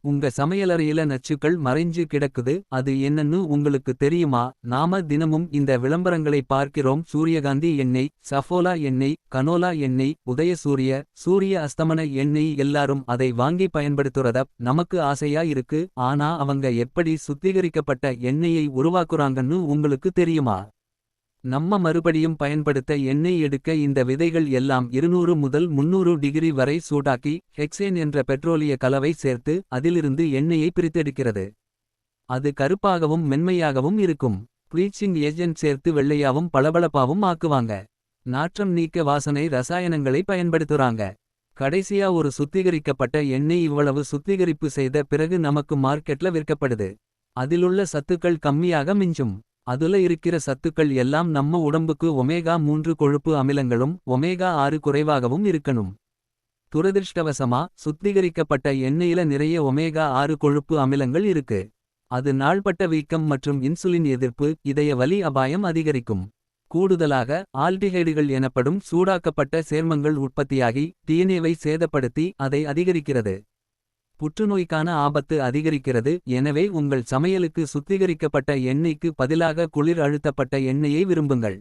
உங்க சமையலறையில நச்சுக்கள் மறைஞ்சு கிடக்குது, அது என்னன்னு உங்களுக்கு தெரியுமா? நாம தினமும் இந்த விளம்பரங்களை பார்க்கிறோம். சூரியகாந்தி எண்ணெய், சஃபோலா எண்ணெய், கனோலா எண்ணெய், உதயசூரிய சூரிய அஸ்தமன எண்ணெய். எல்லாரும் அதை வாங்கி பயன்படுத்துறத நமக்கு ஆசையா இருக்கு. ஆனா அவங்க எப்படி சுத்திகரிக்கப்பட்ட எண்ணெயை உருவாக்குறாங்கன்னு உங்களுக்கு தெரியுமா? நம்ம மறுபடியும் பயன்படுத்த எண்ணெய் எடுக்க இந்த விதைகள் எல்லாம் 200 முதல் 300 டிகிரி வரை சூடாக்கி ஹெக்சேன் என்ற பெட்ரோலிய கலவை சேர்த்து அதிலிருந்து எண்ணெயை பிரித்தெடுக்கிறது. அது கருப்பாகவும் மென்மையாகவும் இருக்கும். ப்ளீச்சிங் ஏஜென்ட் சேர்த்து வெள்ளையாவும் பளபளப்பாவும் ஆக்குவாங்க. நாற்றம் நீக்க வாசனை ரசாயனங்களை பயன்படுத்துறாங்க. கடைசியா ஒரு சுத்திகரிக்கப்பட்ட எண்ணெய் இவ்வளவு சுத்திகரிப்பு செய்த பிறகு நமக்கு மார்க்கெட்ல விற்கப்படுது. அதிலுள்ள சத்துக்கள் கம்மியாக மிஞ்சும். அதுல இருக்கிற சத்துக்கள் எல்லாம் நம்ம உடம்புக்கு ஒமேகா 3 கொழுப்பு அமிலங்களும் ஒமேகா 6 குறைவாகவும் இருக்கணும். துரதிர்ஷ்டவசமா சுத்திகரிக்கப்பட்ட எண்ணெயில நிறைய ஒமேகா 6 கொழுப்பு அமிலங்கள் இருக்கு. அது நாள்பட்ட வீக்கம் மற்றும் இன்சுலின் எதிர்ப்பு, இதய வலி அபாயம் அதிகரிக்கும். கூடுதலாக ஆல்டிஹைடுகள் எனப்படும் சூடாக்கப்பட்ட சேர்மங்கள் உற்பத்தியாகி டிஎன்ஏவை சேதப்படுத்தி அதை அதிகரிக்கிறது. புற்றுநோய்க்கான ஆபத்து அதிகரிக்கிறது. எனவே உங்கள் சமையலுக்கு சுத்திகரிக்கப்பட்ட எண்ணெய்க்கு பதிலாக குளிர் அழுத்தப்பட்ட எண்ணெயை விரும்புங்கள்.